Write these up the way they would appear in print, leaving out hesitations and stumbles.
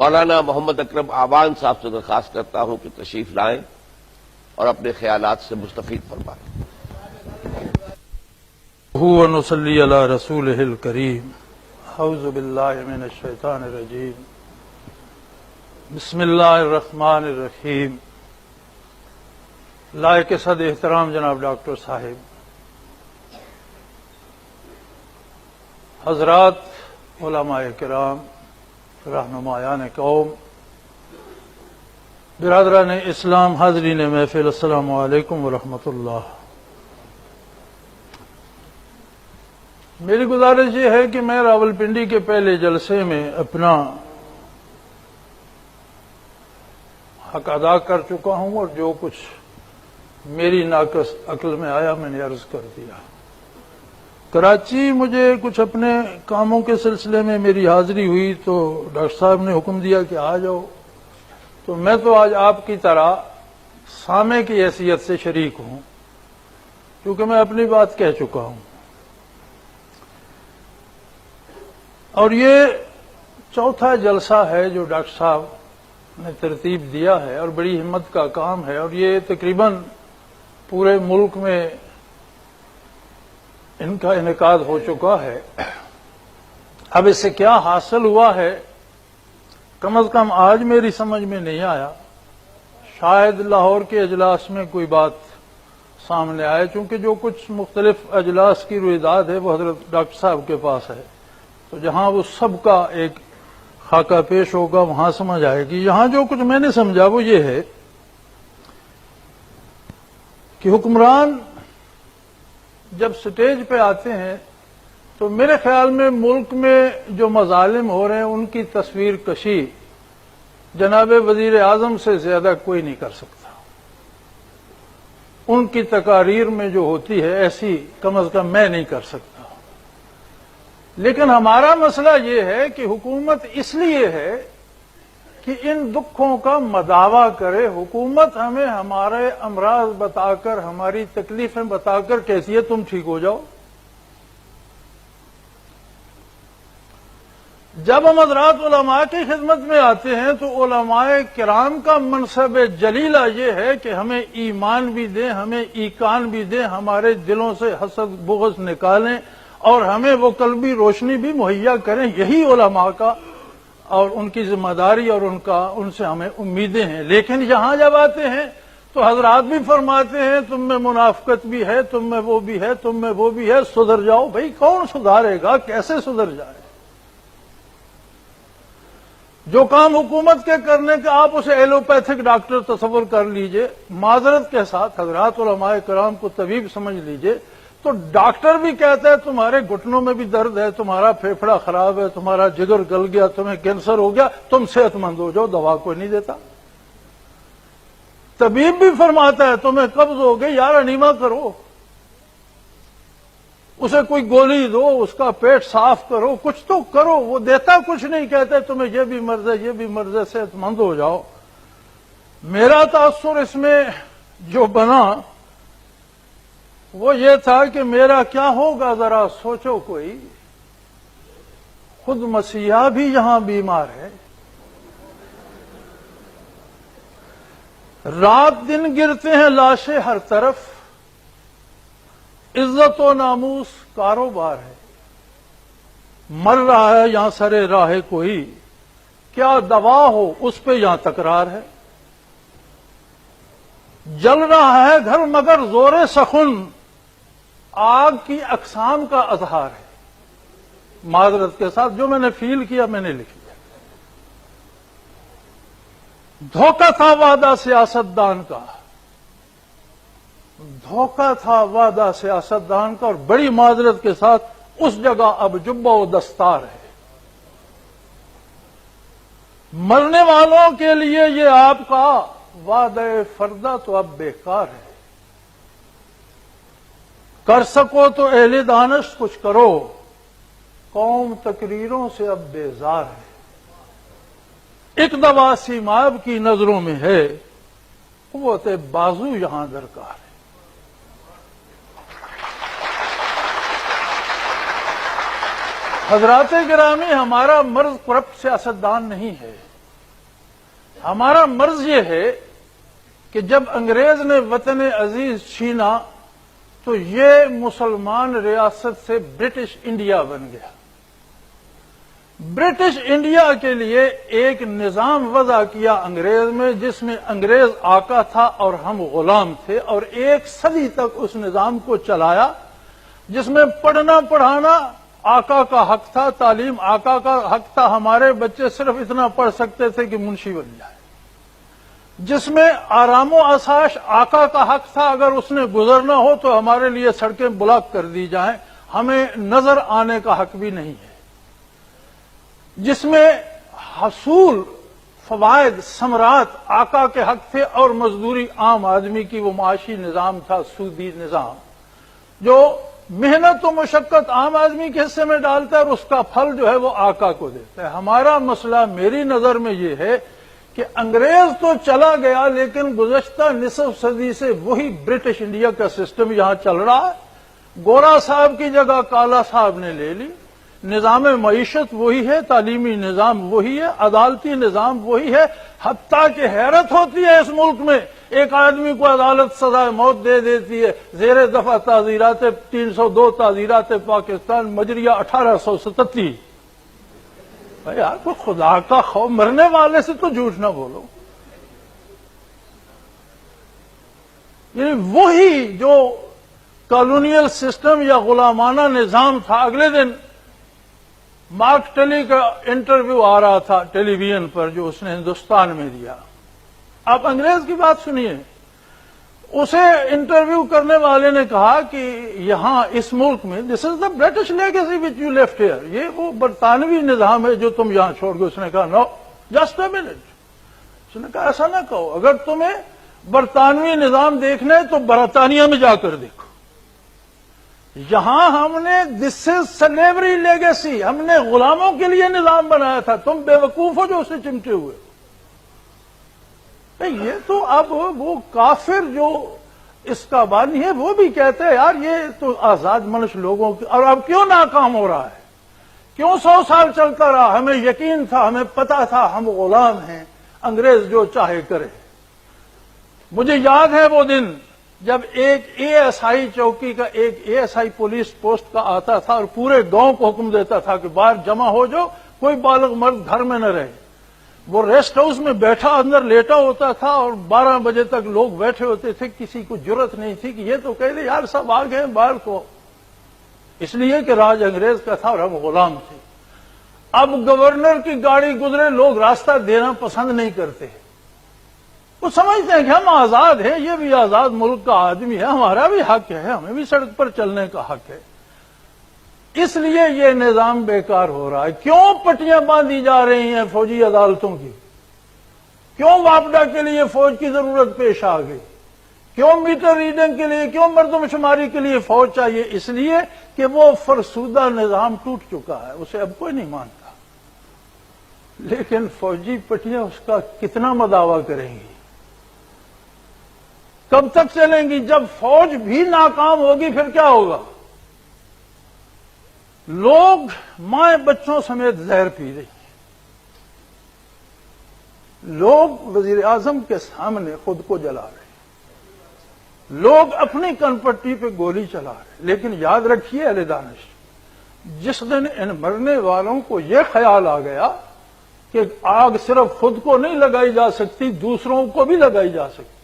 مولانا محمد اکرم آوان صاحب سے درخواست کرتا ہوں کہ تشریف لائیں اور اپنے خیالات سے مستفید فرمائیں۔ ونصلی علی رسولہ الکریم۔ اعوذ باللہ من الشیطان الرجیم۔ بسم اللہ الرحمن الرحیم۔ لائق صد احترام جناب ڈاکٹر صاحب، حضرات علماء کرام، رہنمایان قوم، برادران اسلام، حاضرین محفل، السلام علیکم ورحمۃ اللہ۔ میری گزارش یہ ہے کہ میں راولپنڈی کے پہلے جلسے میں اپنا حق ادا کر چکا ہوں اور جو کچھ میری ناقص عقل میں آیا میں نے عرض کر دیا۔ کراچی مجھے کچھ اپنے کاموں کے سلسلے میں میری حاضری ہوئی تو ڈاکٹر صاحب نے حکم دیا کہ آ جاؤ، تو میں تو آج آپ کی طرح سامع کی حیثیت سے شریک ہوں، کیونکہ میں اپنی بات کہہ چکا ہوں۔ اور یہ چوتھا جلسہ ہے جو ڈاکٹر صاحب نے ترتیب دیا ہے اور بڑی ہمت کا کام ہے، اور یہ تقریباً پورے ملک میں ان کا انعقاد ہو چکا ہے۔ اب اس سے کیا حاصل ہوا ہے کم از کم آج میری سمجھ میں نہیں آیا، شاید لاہور کے اجلاس میں کوئی بات سامنے آئے، چونکہ جو کچھ مختلف اجلاس کی رویداد ہے وہ حضرت ڈاکٹر صاحب کے پاس ہے، تو جہاں وہ سب کا ایک خاکہ پیش ہوگا وہاں سمجھ آئے گی۔ یہاں جو کچھ میں نے سمجھا وہ یہ ہے کہ حکمران جب سٹیج پہ آتے ہیں تو میرے خیال میں ملک میں جو مظالم ہو رہے ہیں ان کی تصویر کشی جناب وزیر اعظم سے زیادہ کوئی نہیں کر سکتا۔ ان کی تقاریر میں جو ہوتی ہے ایسی کم از کم میں نہیں کر سکتا۔ لیکن ہمارا مسئلہ یہ ہے کہ حکومت اس لیے ہے کہ ان دکھوں کا مداوع کرے، حکومت ہمیں ہمارے امراض بتا کر، ہماری تکلیفیں بتا کر کہتی ہے تم ٹھیک ہو جاؤ۔ جب ہم حضرات علماء کی خدمت میں آتے ہیں تو علماء کرام کا منصب جلیلہ یہ ہے کہ ہمیں ایمان بھی دیں، ہمیں ایقان بھی دیں، ہمارے دلوں سے حسد بغض نکالیں اور ہمیں وہ قلبی روشنی بھی مہیا کریں۔ یہی علماء کا اور ان کی ذمہ داری اور ان سے ہمیں امیدیں ہیں۔ لیکن یہاں جب آتے ہیں تو حضرات بھی فرماتے ہیں تم میں منافقت بھی ہے، تم میں وہ بھی ہے، تم میں وہ بھی ہے، سدھر جاؤ۔ بھئی کون سدھارے گا؟ کیسے سدھر جائے؟ جو کام حکومت کے کرنے کا آپ اسے ایلوپیتھک ڈاکٹر تصور کر لیجئے، معذرت کے ساتھ حضرات علماء کرام کو طبیب سمجھ لیجئے، تو ڈاکٹر بھی کہتا ہے تمہارے گھٹنوں میں بھی درد ہے، تمہارا پھیپھڑا خراب ہے، تمہارا جگر گل گیا، تمہیں کینسر ہو گیا، تم صحت مند ہو جاؤ، دوا کوئی نہیں دیتا۔ طبیب بھی فرماتا ہے تمہیں قبض ہو گئی یار انیما کرو، اسے کوئی گولی دو، اس کا پیٹ صاف کرو، کچھ تو کرو، وہ دیتا کچھ نہیں، کہتے تمہیں یہ بھی مرض ہے، یہ بھی مرض ہے، صحت مند ہو جاؤ۔ میرا تاثر اس میں جو بنا وہ یہ تھا کہ میرا کیا ہوگا ذرا سوچو کوئی، خود مسیحا بھی یہاں بیمار ہے، رات دن گرتے ہیں لاشیں ہر طرف، عزت و ناموس کاروبار ہے، مر رہا ہے یہاں سرے راہ کوئی، کیا دوا ہو اس پہ یہاں تکرار ہے، جل رہا ہے گھر مگر زور سخن، آگ کی اقسام کا اظہار ہے۔ معذرت کے ساتھ جو میں نے فیل کیا میں نے لکھ دیا۔ دھوکہ تھا وعدہ سیاستدان کا، دھوکہ تھا وعدہ سیاستدان کا، اور بڑی معذرت کے ساتھ اس جگہ اب جبہ و دستار ہے۔ مرنے والوں کے لیے یہ آپ کا وعدہ فردہ تو اب بیکار ہے، کر سکو تو اہل دانش کچھ کرو، قوم تقریروں سے اب بیزار ہے، ایک دوا سیماب کی نظروں میں ہے، قوت بازو یہاں درکار ہے۔ حضرات گرامی، ہمارا مرض کرپٹ سیاستدان نہیں ہے، ہمارا مرض یہ ہے کہ جب انگریز نے وطن عزیز چھینا تو یہ مسلمان ریاست سے برٹش انڈیا بن گیا. برٹش انڈیا کے لیے ایک نظام وضع کیا انگریز میں، جس میں انگریز آقا تھا اور ہم غلام تھے، اور 1 صدی تک اس نظام کو چلایا، جس میں پڑھنا پڑھانا آقا کا حق تھا، تعلیم آقا کا حق تھا. ہمارے بچے صرف اتنا پڑھ سکتے تھے کہ منشی بن جائے. جس میں آرام و آسائش آقا کا حق تھا، اگر اس نے گزرنا ہو تو ہمارے لیے سڑکیں بلاک کر دی جائیں، ہمیں نظر آنے کا حق بھی نہیں ہے. جس میں حصول فوائد ثمرات آقا کے حق تھے، اور مزدوری عام آدمی کی، وہ معاشی نظام تھا، سودی نظام، جو محنت و مشقت عام آدمی کے حصے میں ڈالتا ہے اور اس کا پھل جو ہے وہ آقا کو دیتا ہے. ہمارا مسئلہ میری نظر میں یہ ہے کہ انگریز تو چلا گیا، لیکن گزشتہ نصف صدی سے وہی برٹش انڈیا کا سسٹم یہاں چل رہا ہے. گورا صاحب کی جگہ کالا صاحب نے لے لی. نظام معیشت وہی ہے، تعلیمی نظام وہی ہے، عدالتی نظام وہی ہے. حتیٰ کہ حیرت ہوتی ہے اس ملک میں، ایک آدمی کو عدالت سزائے موت دے دیتی ہے. زیر دفعہ تعزیرات 302 تعزیرات پاکستان مجریہ 1837. بھائی آپ کو خدا کا خوف، مرنے والے سے تو جھوٹ نہ بولو. یعنی وہی جو کالونیل سسٹم یا غلامانہ نظام تھا. اگلے دن مارک ٹلی کا انٹرویو آ رہا تھا ٹیلی ویژن پر، جو اس نے ہندوستان میں دیا. آپ انگریز کی بات سنیے. اسے انٹرویو کرنے والے نے کہا کہ یہاں اس ملک میں this is the British legacy which you left here, یہ وہ برطانوی نظام ہے جو تم یہاں چھوڑ گئے. اس نے کہا نو جسٹ اے منٹ. اس نے کہا ایسا نہ کہو، اگر تمہیں برطانوی نظام دیکھنا ہے تو برطانیہ میں جا کر دیکھو. یہاں ہم نے دس از سلیوری لیگیسی، ہم نے غلاموں کے لیے نظام بنایا تھا. تم بے وقوف ہو جو اسے چمٹے ہوئے. یہ تو اب وہ کافر جو اس کا بانی ہے وہ بھی کہتے ہیں یار یہ تو آزاد منش لوگوں کی، اور اب کیوں ناکام ہو رہا ہے؟ کیوں 100 سال چلتا رہا؟ ہمیں یقین تھا، ہمیں پتا تھا ہم غلام ہیں، انگریز جو چاہے کرے. مجھے یاد ہے وہ دن جب ایک اے ایس آئی چوکی کا، ایک A S I police post کا آتا تھا اور پورے گاؤں کو حکم دیتا تھا کہ باہر جمع ہو جاؤ، کوئی بالغ مرد گھر میں نہ رہے. وہ ریسٹ ہاؤس میں بیٹھا اندر لیٹا ہوتا تھا اور 12 بجے تک لوگ بیٹھے ہوتے تھے. کسی کو جرت نہیں تھی کہ یہ تو کہہ دے یار سب آ گئے باہر کو، اس لیے کہ راج انگریز کا تھا اور ہم غلام تھے. اب گورنر کی گاڑی گزرے، لوگ راستہ دینا پسند نہیں کرتے. وہ سمجھتے ہیں کہ ہم آزاد ہیں، یہ بھی آزاد ملک کا آدمی ہے، ہمارا بھی حق ہے، ہمیں بھی سڑک پر چلنے کا حق ہے. اس لیے یہ نظام بیکار ہو رہا ہے. کیوں پٹیاں باندھی جا رہی ہیں فوجی عدالتوں کی؟ کیوں واپڈا کے لیے فوج کی ضرورت پیش آ گئی؟ کیوں میٹر ریڈنگ کے لیے، کیوں مردم شماری کے لیے فوج چاہیے؟ اس لیے کہ وہ فرسودہ نظام ٹوٹ چکا ہے، اسے اب کوئی نہیں مانتا. لیکن فوجی پٹیاں اس کا کتنا مداوع کریں گی؟ کب تک چلیں گی؟ جب فوج بھی ناکام ہوگی پھر کیا ہوگا؟ لوگ مائیں بچوں سمیت زہر پی رہی ہیں. لوگ وزیر اعظم کے سامنے خود کو جلا رہے ہیں، لوگ اپنی کن پٹی پہ گولی چلا رہے ہیں. لیکن یاد رکھیے اہل دانش، جس دن ان مرنے والوں کو یہ خیال آ گیا کہ آگ صرف خود کو نہیں لگائی جا سکتی، دوسروں کو بھی لگائی جا سکتی،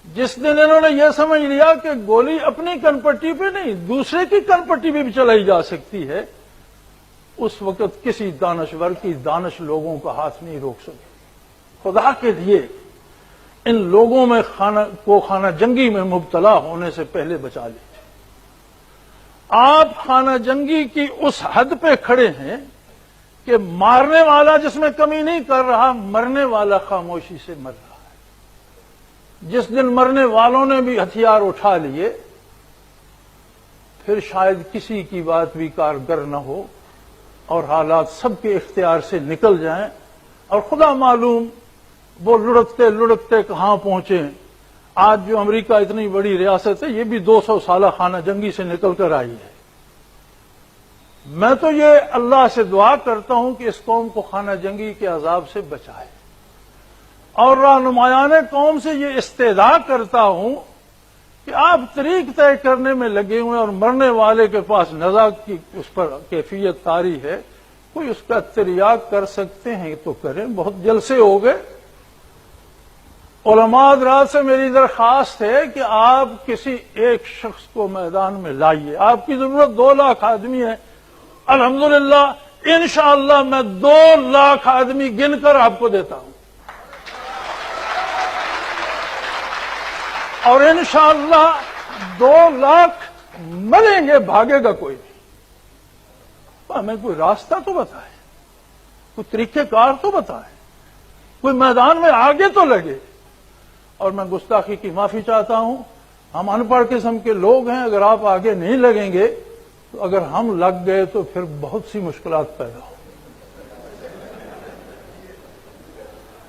جس دن انہوں نے یہ سمجھ لیا کہ گولی اپنی کن پٹی پہ نہیں دوسرے کی کن پٹی پہ بھی چلائی جا سکتی ہے، اس وقت کسی دانشور کی دانش لوگوں کا ہاتھ نہیں روک سکے. خدا کے لیے ان لوگوں میں خانہ جنگی میں مبتلا ہونے سے پہلے بچا لیجیے. آپ خانہ جنگی کی اس حد پہ کھڑے ہیں کہ مارنے والا جس میں کمی نہیں کر رہا، مرنے والا خاموشی سے مر رہا. جس دن مرنے والوں نے بھی ہتھیار اٹھا لیے پھر شاید کسی کی بات بھی کارگر نہ ہو اور حالات سب کے اختیار سے نکل جائیں، اور خدا معلوم وہ لڑکتے لڑکتے کہاں پہنچے. آج جو امریکہ اتنی بڑی ریاست ہے یہ بھی 200 سالہ خانہ جنگی سے نکل کر آئی ہے. میں تو یہ اللہ سے دعا کرتا ہوں کہ اس قوم کو خانہ جنگی کے عذاب سے بچائے. اور رہنمایان قوم سے یہ استدعا کرتا ہوں کہ آپ طریق طے کرنے میں لگے ہوئے اور مرنے والے کے پاس نزا کی اس پر کیفیت طاری ہے، کوئی اس کا تریاق کر سکتے ہیں تو کریں، بہت جلسے ہو گئے۔ علماء حضرات سے میری درخواست ہے کہ آپ کسی ایک شخص کو میدان میں لائیے، آپ کی ضرورت 2 لاکھ آدمی ہے، الحمدللہ انشاءاللہ میں 2 لاکھ آدمی گن کر آپ کو دیتا ہوں، اور انشاءاللہ 2 لاکھ ملیں گے، بھاگے گا کوئی نہیں۔ ہمیں کوئی راستہ تو بتائے، کوئی طریقہ کار تو بتائے، کوئی میدان میں آگے تو لگے۔ اور میں گستاخی کی معافی چاہتا ہوں، ہم ان پڑھ قسم کے لوگ ہیں، اگر آپ آگے نہیں لگیں گے تو اگر ہم لگ گئے تو پھر بہت سی مشکلات پیدا ہوں۔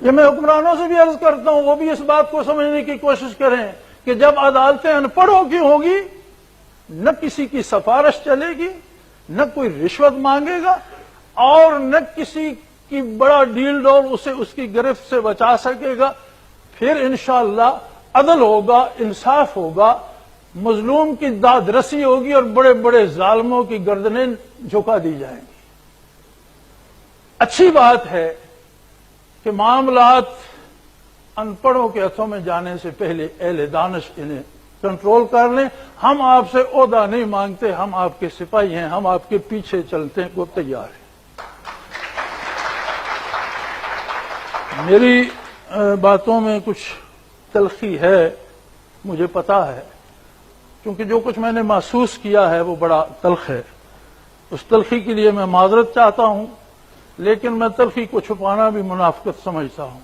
یہ میں حکمرانوں سے بھی عرض کرتا ہوں، وہ بھی اس بات کو سمجھنے کی کوشش کریں کہ جب عدالتیں ان پڑھوں کی ہوگی، نہ کسی کی سفارش چلے گی، نہ کوئی رشوت مانگے گا، اور نہ کسی کی بڑا ڈیل ڈول اسے اس کی گرفت سے بچا سکے گا، پھر انشاءاللہ عدل ہوگا، انصاف ہوگا، مظلوم کی داد رسی ہوگی اور بڑے بڑے ظالموں کی گردنیں جھکا دی جائیں گی۔ اچھی بات ہے کہ معاملات ان پڑھوں کے ہاتھوں میں جانے سے پہلے اہل دانش انہیں کنٹرول کر لیں۔ ہم آپ سے عہدہ نہیں مانگتے، ہم آپ کے سپاہی ہیں، ہم آپ کے پیچھے چلتے کو تیار ہیں۔ میری باتوں میں کچھ تلخی ہے، مجھے پتا ہے، کیونکہ جو کچھ میں نے محسوس کیا ہے وہ بڑا تلخ ہے۔ اس تلخی کے لیے میں معذرت چاہتا ہوں، لیکن میں تلخی کو چھپانا بھی منافقت سمجھتا ہوں۔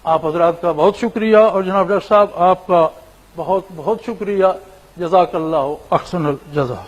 آپ حضرات کا بہت شکریہ، اور جناب ڈاکٹر صاحب آپ کا بہت بہت شکریہ، جزاک اللہ احسن الجزا۔